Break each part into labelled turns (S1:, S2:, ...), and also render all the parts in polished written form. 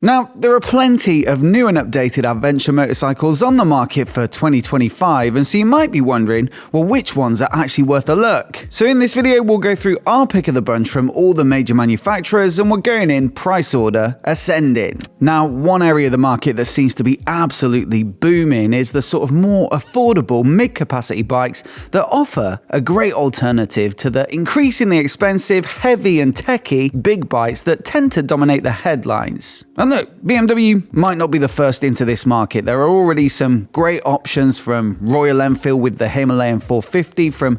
S1: Now, there are plenty of new and updated adventure motorcycles on the market for 2025, and so you might be wondering, well, which ones are actually worth a look? So in this video, we'll go through our pick of the bunch from all the major manufacturers, and we're going in price order ascending. Now, one area of the market that seems to be absolutely booming is the sort of more affordable mid-capacity bikes that offer a great alternative to the increasingly expensive, heavy and techy big bikes that tend to dominate the headlines. And look, BMW might not be the first into this market. There are already some great options from Royal Enfield with the Himalayan 450, from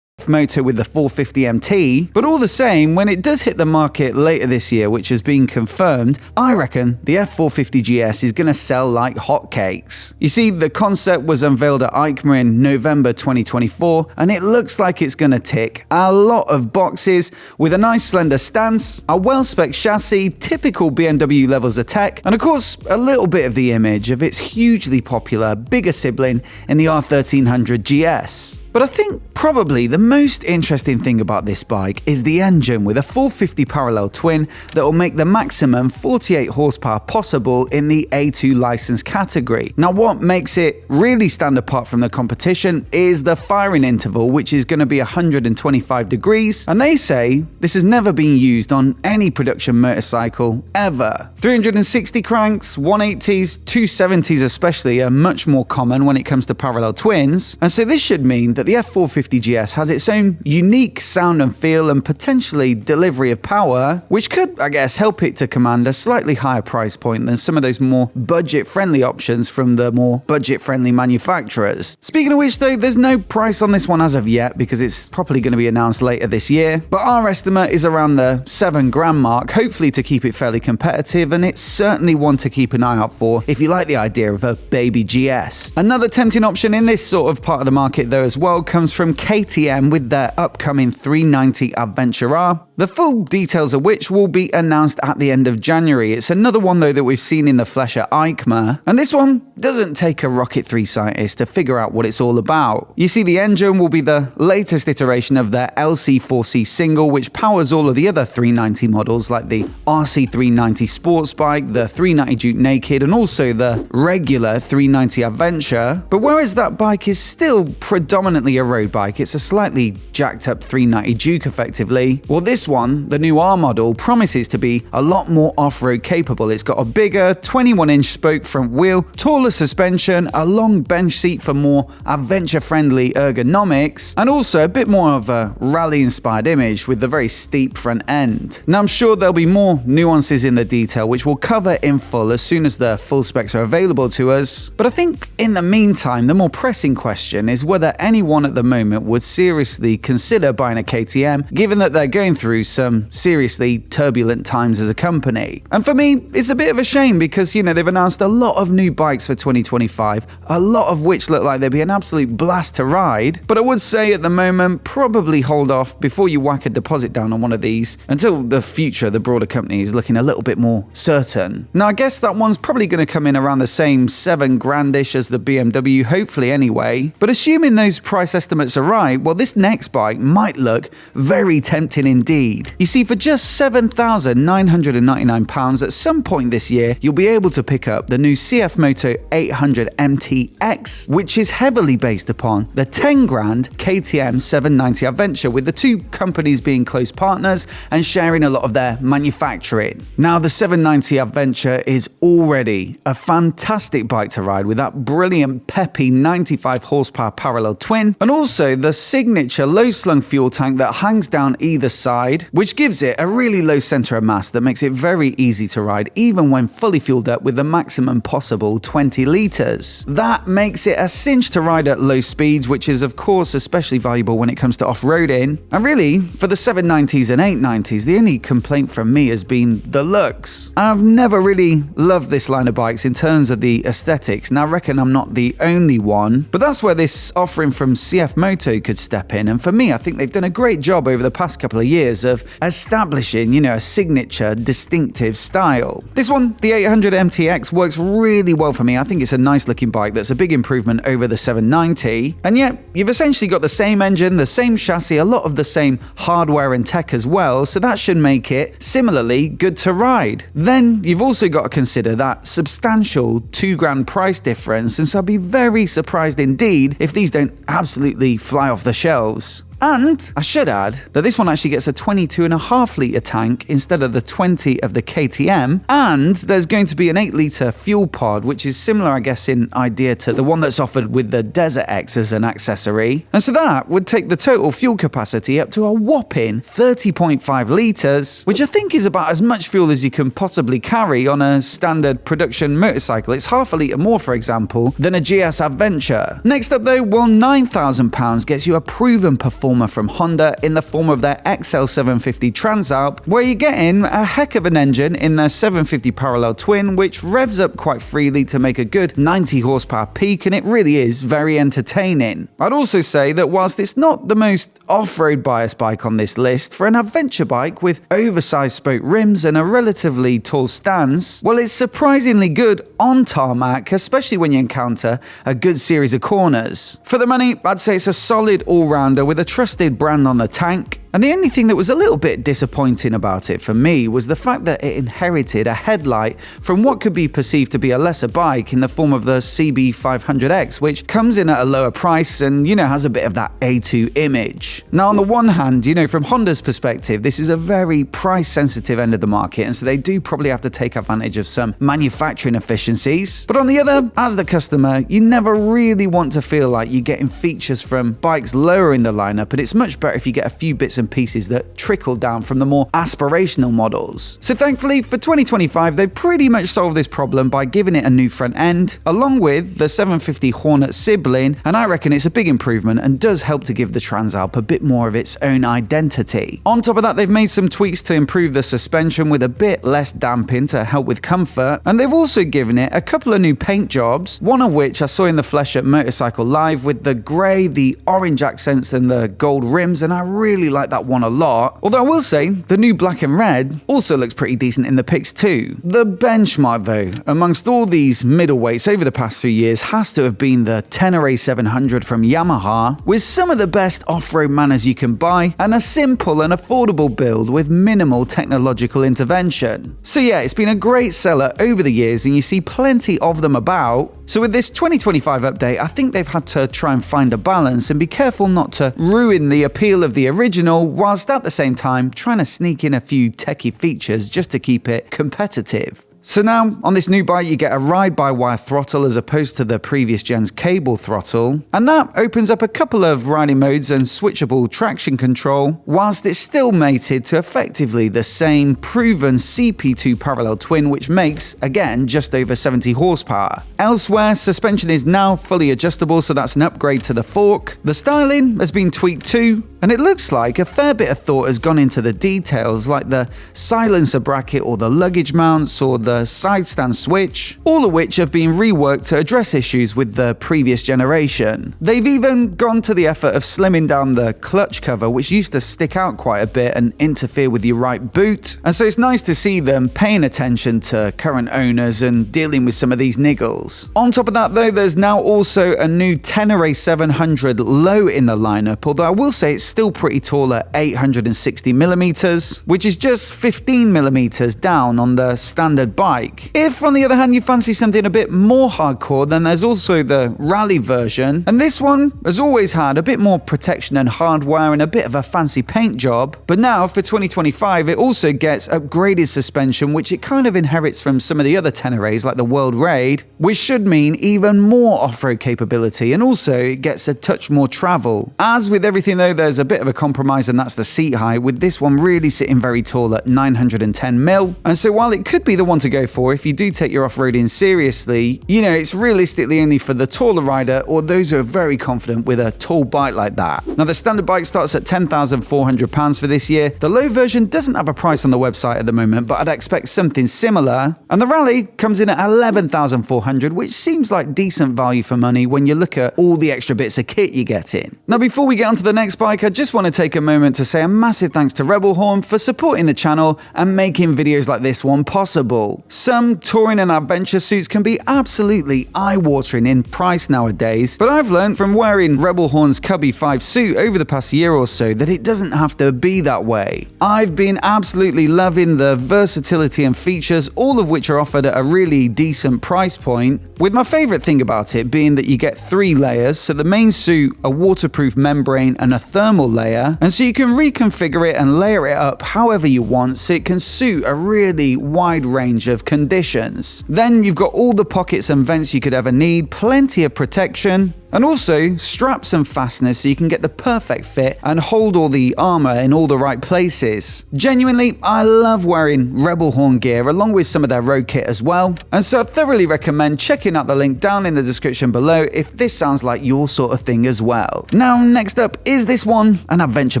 S1: Moto with the 450 MT, but all the same, when it does hit the market later this year, which has been confirmed, I reckon the F450 GS is going to sell like hotcakes. You see, the concept was unveiled at EICMA in November 2024, and it looks like it's going to tick a lot of boxes with a nice slender stance, a well-spec'd chassis, typical BMW levels of tech, and of course, a little bit of the image of its hugely popular, bigger sibling in the R1300 GS. But I think probably the most interesting thing about this bike is the engine with a 450 parallel twin that will make the maximum 48 horsepower possible in the A2 license category. Now, what makes it really stand apart from the competition is the firing interval, which is going to be 125 degrees, and they say this has never been used on any production motorcycle ever. 360 cranks, 180s, 270s especially are much more common when it comes to parallel twins, and so this should mean that the F450 GS has its own unique sound and feel and potentially delivery of power, which could, I guess, help it to command a slightly higher price point than some of those more budget-friendly options from the more budget-friendly manufacturers. Speaking of which, though, there's no price on this one as of yet because it's probably going to be announced later this year, but our estimate is around the $7,000 mark, hopefully to keep it fairly competitive, and it's certainly one to keep an eye out for if you like the idea of a baby GS. Another tempting option in this sort of part of the market, though, as well, comes from KTM with their upcoming 390 Adventure R, the full details of which will be announced at the end of January. It's another one, though, that we've seen in the flesh at EICMA, and this one doesn't take a Rocket 3 scientist to figure out what it's all about. You see, the engine will be the latest iteration of their LC4C single, which powers all of the other 390 models like the RC390 sports bike, the 390 Duke Naked, and also the regular 390 Adventure. But whereas that bike is still predominantly a road bike, it's a slightly jacked up 390 Duke effectively. Well, this one, the new R model, promises to be a lot more off-road capable. It's got a bigger 21-inch spoke front wheel, taller suspension, a long bench seat for more adventure-friendly ergonomics, and also a bit more of a rally-inspired image with the very steep front end. Now, I'm sure there'll be more nuances in the detail, which we'll cover in full as soon as the full specs are available to us. But I think in the meantime, the more pressing question is whether anyone at the moment would seriously consider buying a KTM, given that they're going through some seriously turbulent times as a company. And for me, it's a bit of a shame because, you know, they've announced a lot of new bikes for 2025, a lot of which look like they'd be an absolute blast to ride. But I would say at the moment, probably hold off before you whack a deposit down on one of these until the future of the broader company is looking a little bit more certain. Now, I guess that one's probably going to come in around the same $7,000-ish as the BMW, hopefully anyway. But assuming those price estimates are right, well, this next bike might look very tempting indeed. You see, for just £7,999 at some point this year, you'll be able to pick up the new CFMOTO 800 MTX, which is heavily based upon the $10,000 KTM 790 Adventure, with the two companies being close partners and sharing a lot of their manufacturing. Now, the 790 Adventure is already a fantastic bike to ride with that brilliant peppy 95 horsepower parallel twin, and also the signature low-slung fuel tank that hangs down either side, which gives it a really low center of mass that makes it very easy to ride even when fully fueled up with the maximum possible 20 litres. That makes it a cinch to ride at low speeds, which is of course especially valuable when it comes to off-roading. And really, for the 790s and 890s, the only complaint from me has been the looks. I've never really loved this line of bikes in terms of the aesthetics, and I reckon I'm not the only one, but that's where this offering from CFMOTO could step in. And for me, I think they've done a great job over the past couple of years years of establishing, a signature, distinctive style. This one, the 800 MTX, works really well for me. I think it's a nice looking bike that's a big improvement over the 790, and yet you've essentially got the same engine, the same chassis, a lot of the same hardware and tech as well, so that should make it similarly good to ride. Then you've also got to consider that substantial £2,000 price difference, and so I'd be very surprised indeed if these don't absolutely fly off the shelves. And I should add that this one actually gets a 22.5 litre tank instead of the 20 of the KTM, and there's going to be an 8 litre fuel pod, which is similar, I guess, in idea to the one that's offered with the DesertX as an accessory. And so that would take the total fuel capacity up to a whopping 30.5 litres, which I think is about as much fuel as you can possibly carry on a standard production motorcycle. It's half a litre more, for example, than a GS Adventure. Next up though, well, £9,000 gets you a proven performance from Honda in the form of their XL750 Transalp, where you're getting a heck of an engine in their 750 parallel twin, which revs up quite freely to make a good 90 horsepower peak, and it really is very entertaining. I'd also say that whilst it's not the most off-road biased bike on this list, for an adventure bike with oversized spoke rims and a relatively tall stance, well, it's surprisingly good on tarmac, especially when you encounter a good series of corners. For the money, I'd say it's a solid all-rounder with a trusted brand on the tank. And the only thing that was a little bit disappointing about it for me was the fact that it inherited a headlight from what could be perceived to be a lesser bike in the form of the CB500X, which comes in at a lower price and, has a bit of that A2 image. Now, on the one hand, from Honda's perspective, this is a very price-sensitive end of the market, and so they do probably have to take advantage of some manufacturing efficiencies. But on the other, as the customer, you never really want to feel like you're getting features from bikes lower in the lineup, and it's much better if you get a few bits and pieces that trickle down from the more aspirational models. So thankfully for 2025, they pretty much solved this problem by giving it a new front end, along with the 750 Hornet sibling, and I reckon it's a big improvement and does help to give the Transalp a bit more of its own identity. On top of that, they've made some tweaks to improve the suspension with a bit less damping to help with comfort, and they've also given it a couple of new paint jobs, one of which I saw in the flesh at Motorcycle Live with the grey, the orange accents and the gold rims, and I really like that one a lot. Although I will say, the new black and red also looks pretty decent in the pics too. The benchmark though, amongst all these middleweights over the past few years, has to have been the Ténéré 700 from Yamaha, with some of the best off-road manners you can buy, and a simple and affordable build with minimal technological intervention. So yeah, it's been a great seller over the years, and you see plenty of them about. So with this 2025 update, I think they've had to try and find a balance and be careful not to ruin the appeal of the original, whilst at the same time trying to sneak in a few techie features just to keep it competitive. So now, on this new bike, you get a ride-by-wire throttle as opposed to the previous gen's cable throttle, and that opens up a couple of riding modes and switchable traction control, whilst it's still mated to effectively the same proven CP2 parallel twin, which makes, again, just over 70 horsepower. Elsewhere, suspension is now fully adjustable, so that's an upgrade to the fork. The styling has been tweaked too, and it looks like a fair bit of thought has gone into the details, like the silencer bracket or the luggage mounts or the side stand switch, all of which have been reworked to address issues with the previous generation. They've even gone to the effort of slimming down the clutch cover, which used to stick out quite a bit and interfere with your right boot, and so it's nice to see them paying attention to current owners and dealing with some of these niggles. On top of that though, there's now also a new Ténéré 700 low in the lineup, although I will say it's still pretty tall at 860mm, which is just 15mm down on the standard bike. If, on the other hand, you fancy something a bit more hardcore, then there's also the rally version, and this one has always had a bit more protection and hardware and a bit of a fancy paint job, but now for 2025 it also gets upgraded suspension, which it kind of inherits from some of the other Ténérés like the World Raid, which should mean even more off-road capability, and also it gets a touch more travel. As with everything though, there's a bit of a compromise, and that's the seat height, with this one really sitting very tall at 910mm, and so while it could be the one to to go for if you do take your off-roading seriously. You know, it's realistically only for the taller rider or those who are very confident with a tall bike like that. Now, the standard bike starts at £10,400 for this year. The low version doesn't have a price on the website at the moment, but I'd expect something similar. And the Rally comes in at £11,400, which seems like decent value for money when you look at all the extra bits of kit you get in. Now, before we get onto the next bike, I just want to take a moment to say a massive thanks to REBELHORN for supporting the channel and making videos like this one possible. Some touring and adventure suits can be absolutely eye-watering in price nowadays, but I've learned from wearing REBELHORN's CUBBY 5 suit over the past year or so that it doesn't have to be that way. I've been absolutely loving the versatility and features, all of which are offered at a really decent price point, with my favourite thing about it being that you get 3 layers, so the main suit, a waterproof membrane and a thermal layer, and so you can reconfigure it and layer it up however you want so it can suit a really wide range of conditions. Then you've got all the pockets and vents you could ever need, plenty of protection, and also straps and fasteners so you can get the perfect fit and hold all the armor in all the right places. Genuinely, I love wearing REBELHORN gear along with some of their road kit as well, and so I thoroughly recommend checking out the link down in the description below if this sounds like your sort of thing as well. Now, next up, is this one an adventure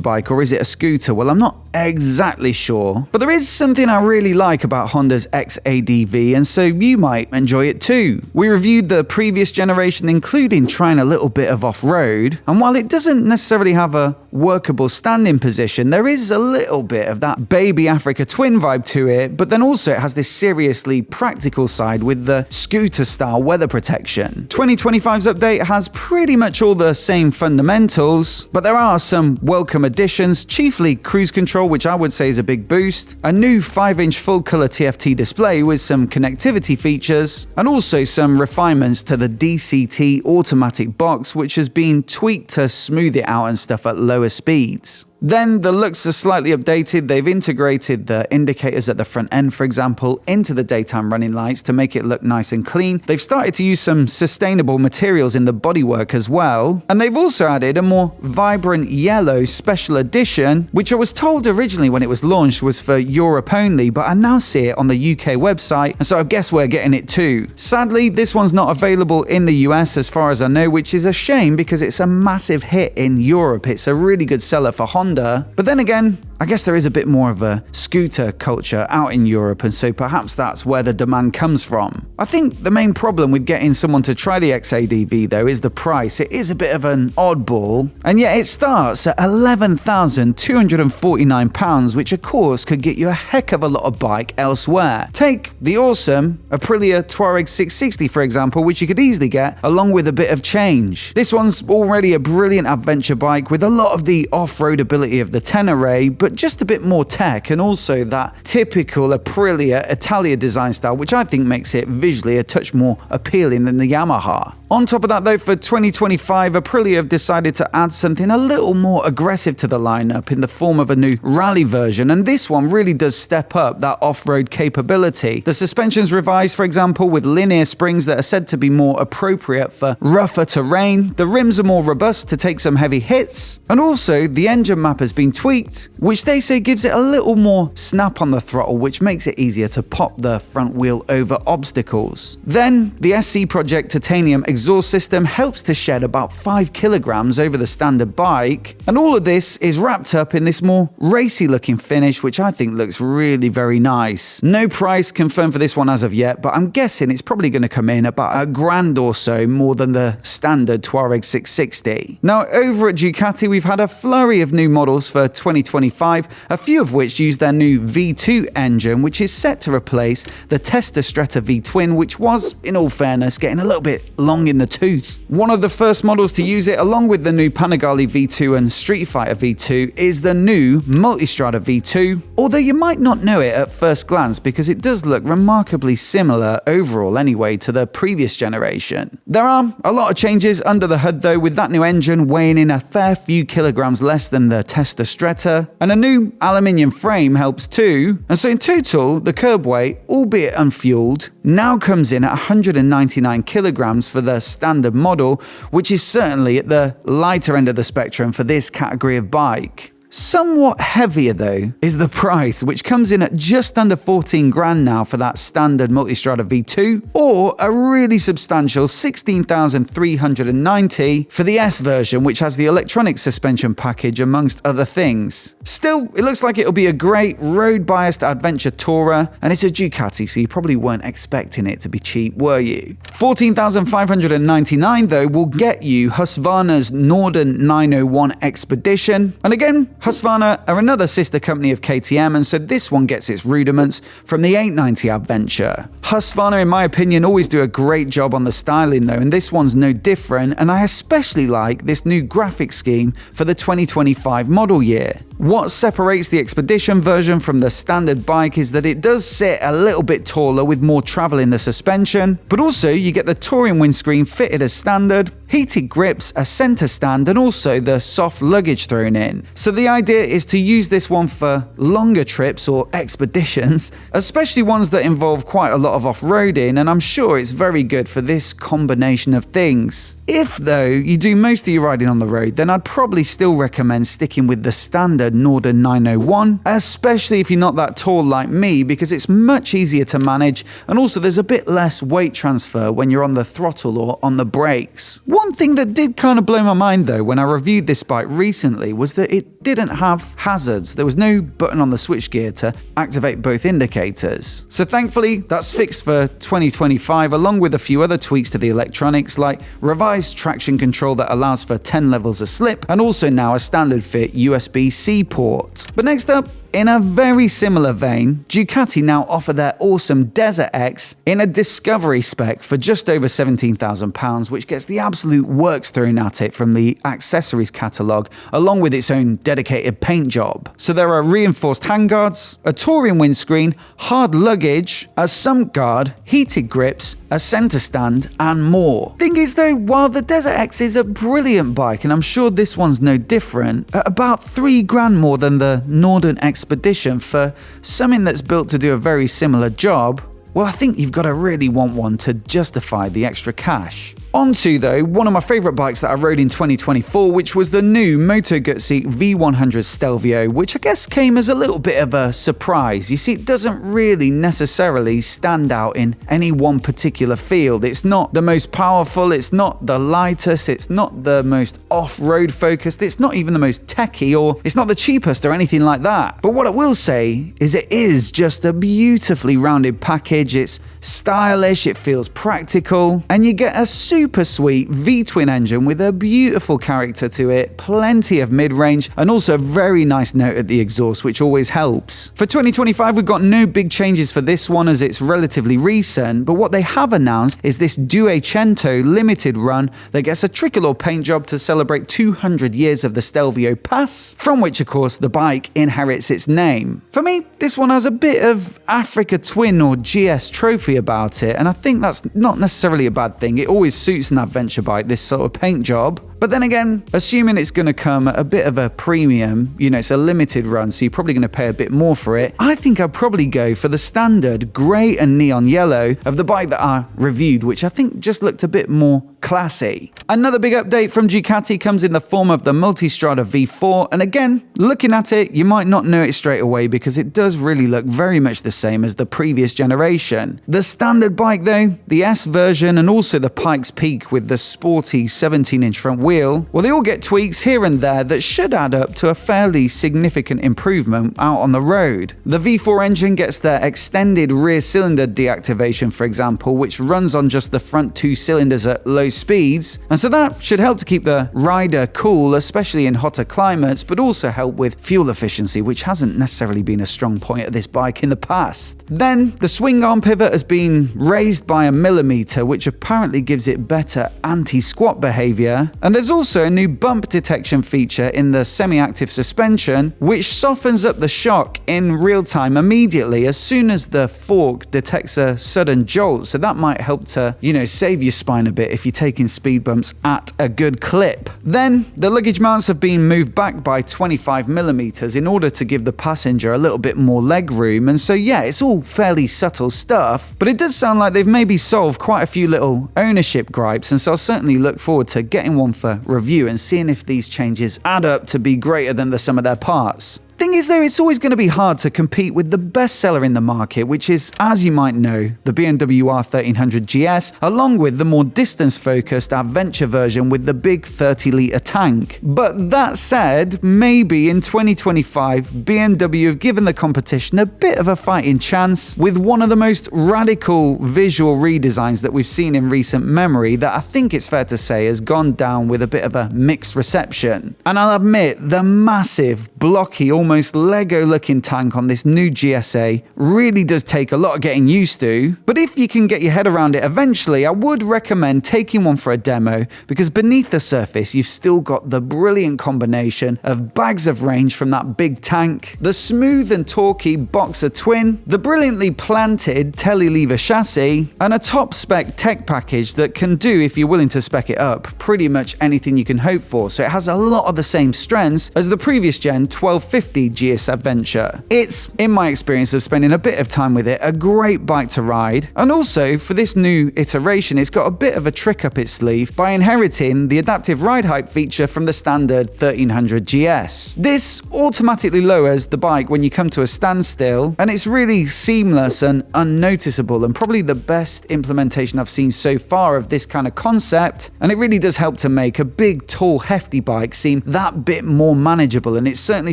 S1: bike or is it a scooter? Well, I'm not exactly sure, but there is something I really like about Honda's X-ADV, and so you might enjoy it too. We reviewed the previous generation, including trying a little bit of off-road, and while it doesn't necessarily have a workable standing position, there is a little bit of that baby Africa twin vibe to it, but then also it has this seriously practical side with the scooter-style weather protection. 2025's update has pretty much all the same fundamentals, but there are some welcome additions, chiefly cruise control, which I would say is a big boost, a new 5-inch full-color TFT display with some connectivity features, and also some refinements to the DCT automatic box, which has been tweaked to smooth it out and stuff at lower speeds. Then the looks are slightly updated. They've integrated the indicators at the front end, for example, into the daytime running lights to make it look nice and clean. They've started to use some sustainable materials in the bodywork as well. And they've also added a more vibrant yellow special edition, which I was told originally when it was launched was for Europe only, but I now see it on the UK website, and so I guess we're getting it too. Sadly, this one's not available in the US as far as I know, which is a shame because it's a massive hit in Europe. It's a really good seller for Honda. But then again, I guess there is a bit more of a scooter culture out in Europe, and so perhaps that's where the demand comes from. I think the main problem with getting someone to try the X-ADV though is the price. It is a bit of an oddball, and yet it starts at £11,249, which of course could get you a heck of a lot of bike elsewhere. Take the awesome Aprilia Tuareg 660 for example, which you could easily get along with a bit of change. This one's already a brilliant adventure bike with a lot of the off-road ability of the Ténéré, but just a bit more tech, and also that typical Aprilia Italia design style, which I think makes it visually a touch more appealing than the Yamaha. On top of that though, for 2025, Aprilia have decided to add something a little more aggressive to the lineup in the form of a new rally version, and this one really does step up that off-road capability. The suspension's revised, for example, with linear springs that are said to be more appropriate for rougher terrain. The rims are more robust to take some heavy hits, and also the engine map has been tweaked, which they say gives it a little more snap on the throttle, which makes it easier to pop the front wheel over obstacles. Then the SC Project titanium exhaust system helps to shed about 5 kilograms over the standard bike, and all of this is wrapped up in this more racy looking finish, which I think looks really very nice. No price confirmed for this one as of yet, but I'm guessing it's probably going to come in about £1,000 or so more than the standard Tuareg 660. Now, over at Ducati, we've had a flurry of new models for 2025, a few of which use their new V2 engine, which is set to replace the Stretta V-twin, which was, in all fairness, getting a little bit long in the tooth. One of the first models to use it, along with the new Panigale V2 and Street Fighter V2, is the new Multistrada V2, although you might not know it at first glance because it does look remarkably similar overall anyway to the previous generation. There are a lot of changes under the hood though, with that new engine weighing in a fair few kilograms less than the Stretta, and a new aluminium frame helps too, and so in total the curb weight, albeit unfueled, now comes in at 199 kilograms for the standard model, which is certainly at the lighter end of the spectrum for this category of bike. Somewhat heavier though is the price, which comes in at just under 14 grand now for that standard Multistrada V2, or a really substantial 16,390 for the S version, which has the electronic suspension package amongst other things. Still, it looks like it'll be a great road-biased adventure tourer, and it's a Ducati, so you probably weren't expecting it to be cheap, were you? 14,599 though will get you Husqvarna's Norden 901 Expedition, and again, Husqvarna are another sister company of KTM, and so this one gets its rudiments from the 890 Adventure. Husqvarna, in my opinion, always do a great job on the styling though, and this one's no different, and I especially like this new graphic scheme for the 2025 model year. What separates the Expedition version from the standard bike is that it does sit a little bit taller with more travel in the suspension, but also you get the touring windscreen fitted as standard, heated grips, a center stand, and also the soft luggage thrown in. So the idea is to use this one for longer trips or expeditions, especially ones that involve quite a lot of off-roading, and I'm sure it's very good for this combination of things. If, though, you do most of your riding on the road, then I'd probably still recommend sticking with the standard Norden 901, especially if you're not that tall like me, because it's much easier to manage, and also there's a bit less weight transfer when you're on the throttle or on the brakes. One thing that did kind of blow my mind, though, when I reviewed this bike recently was that it didn't have hazards. There was no button on the switchgear to activate both indicators. So thankfully, that's fixed for 2025, along with a few other tweaks to the electronics, like revised traction control that allows for 10 levels of slip, and also now a standard fit USB-C port. But next up, in a very similar vein, Ducati now offer their awesome DesertX in a Discovery spec for just over £17,000, which gets the absolute works thrown at it from the accessories catalogue, along with its own dedicated paint job. So there are reinforced handguards, a touring windscreen, hard luggage, a sump guard, heated grips, a center stand, and more. Thing is though, while the DesertX is a brilliant bike, and I'm sure this one's no different, at about 3 grand more than the Norden Expedition for something that's built to do a very similar job, well, I think you've got to really want one to justify the extra cash. On to, though, one of my favourite bikes that I rode in 2024, which was the new Moto Guzzi V100 Stelvio, which I guess came as a little bit of a surprise. You see, it doesn't really necessarily stand out in any one particular field. It's not the most powerful, it's not the lightest, it's not the most off-road focused, it's not even the most techie, or it's not the cheapest or anything like that. But what I will say is it is just a beautifully rounded package. It's stylish, it feels practical, and you get a super sweet V-twin engine with a beautiful character to it, plenty of mid-range, and also a very nice note at the exhaust, which always helps. For 2025, we've got no big changes for this one as it's relatively recent, but what they have announced is this Duecento limited run that gets a tricolor paint job to celebrate 200 years of the Stelvio Pass, from which, of course, the bike inherits its name. For me, this one has a bit of Africa Twin or GS Trophy about it, and I think that's not necessarily a bad thing. It always suits an adventure bike, this sort of paint job. But then again, assuming it's going to come at a bit of a premium, you know, it's a limited run, so you're probably going to pay a bit more for it, I think I'd probably go for the standard grey and neon yellow of the bike that I reviewed, which I think just looked a bit more classy. Another big update from Ducati comes in the form of the Multistrada V4, and again, looking at it, you might not know it straight away because it does really look very much the same as the previous generation. The standard bike though, the S version, and also the Pikes Peak with the sporty 17-inch front wheel, well, they all get tweaks here and there that should add up to a fairly significant improvement out on the road. The V4 engine gets their extended rear cylinder deactivation, for example, which runs on just the front 2 cylinders at low speeds, and so that should help to keep the rider cool, especially in hotter climates, but also help with fuel efficiency, which hasn't necessarily been a strong point of this bike in the past. Then, the swing arm pivot has been raised by 1 millimeter, which apparently gives it better anti-squat behavior, and there's also a new bump detection feature in the semi-active suspension, which softens up the shock in real time immediately as soon as the fork detects a sudden jolt, so that might help to, you know, save your spine a bit if you're taking speed bumps at a good clip. Then, the luggage mounts have been moved back by 25 millimeters in order to give the passenger a little bit more leg room, and so yeah, it's all fairly subtle stuff, but it does sound like they've maybe solved quite a few little ownership gripes, and so I'll certainly look forward to getting one for a review and seeing if these changes add up to be greater than the sum of their parts. Thing is though, it's always going to be hard to compete with the best seller in the market, which is, as you might know, the BMW R1300 GS, along with the more distance-focused adventure version with the big 30-litre tank. But that said, maybe in 2025, BMW have given the competition a bit of a fighting chance with one of the most radical visual redesigns that we've seen in recent memory that I think it's fair to say has gone down with a bit of a mixed reception. And I'll admit, the massive, blocky, almost Lego-looking tank on this new GSA really does take a lot of getting used to, but if you can get your head around it eventually, I would recommend taking one for a demo, because beneath the surface you've still got the brilliant combination of bags of range from that big tank, the smooth and torquey Boxer twin, the brilliantly planted telelever chassis, and a top-spec tech package that can do, if you're willing to spec it up, pretty much anything you can hope for. So it has a lot of the same strengths as the previous gen 1250 GS Adventure. It's, in my experience of spending a bit of time with it, a great bike to ride, and also for this new iteration it's got a bit of a trick up its sleeve by inheriting the adaptive ride height feature from the standard 1300 GS. This automatically lowers the bike when you come to a standstill, and it's really seamless and unnoticeable, and probably the best implementation I've seen so far of this kind of concept, and it really does help to make a big, tall, hefty bike seem that bit more manageable, and it's certainly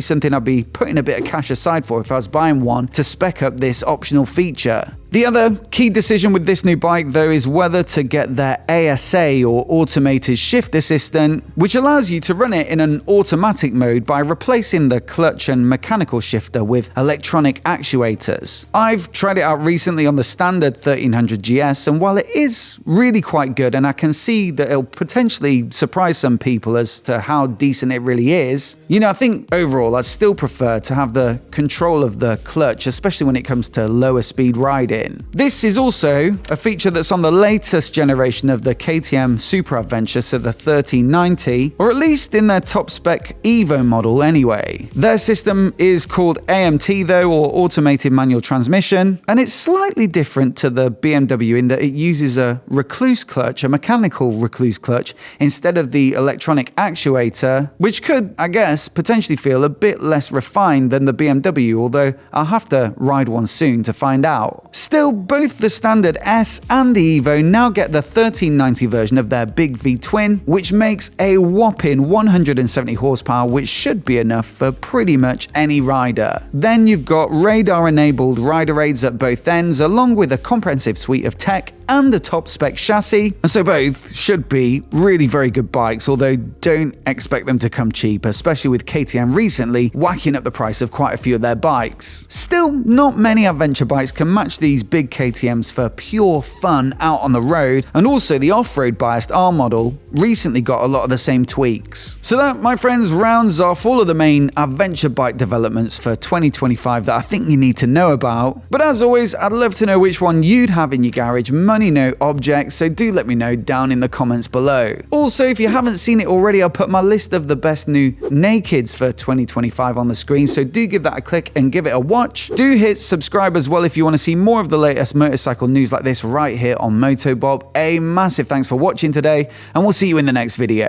S1: something I'd be putting a bit of cash aside for if I was buying one to spec up this optional feature. The other key decision with this new bike though is whether to get their ASA or automated shift assistant, which allows you to run it in an automatic mode by replacing the clutch and mechanical shifter with electronic actuators. I've tried it out recently on the standard 1300 GS, and while it is really quite good and I can see that it'll potentially surprise some people as to how decent it really is, I think overall I'd still prefer to have the control of the clutch, especially when it comes to lower speed riding. This is also a feature that's on the latest generation of the KTM Super Adventure, so the 1390, or at least in their top spec Evo model anyway. Their system is called AMT though, or automated manual transmission, and it's slightly different to the BMW in that it uses a recluse clutch, a mechanical recluse clutch, instead of the electronic actuator, which could, I guess, potentially feel a bit less refined than the BMW, although I'll have to ride one soon to find out. Still, both the standard S and the Evo now get the 1390 version of their big V twin, which makes a whopping 170 horsepower, which should be enough for pretty much any rider. Then you've got radar-enabled rider aids at both ends, along with a comprehensive suite of tech and a top-spec chassis, and so both should be really very good bikes, although don't expect them to come cheap, especially with KTM recently whacking up the price of quite a few of their bikes. Still, not many adventure bikes can match these big KTMs for pure fun out on the road, and also the off-road biased R model recently got a lot of the same tweaks. So that, my friends, rounds off all of the main adventure bike developments for 2025 that I think you need to know about. But as always, I'd love to know which one you'd have in your garage, money note object, so do let me know down in the comments below. Also, if you haven't seen it already, I'll put my list of the best new nakeds for 2025 on the screen, so do give that a click and give it a watch. Do hit subscribe as well if you want to see more of the latest motorcycle news like this right here on MOTOBOB. A massive thanks for watching today, and we'll see you in the next video.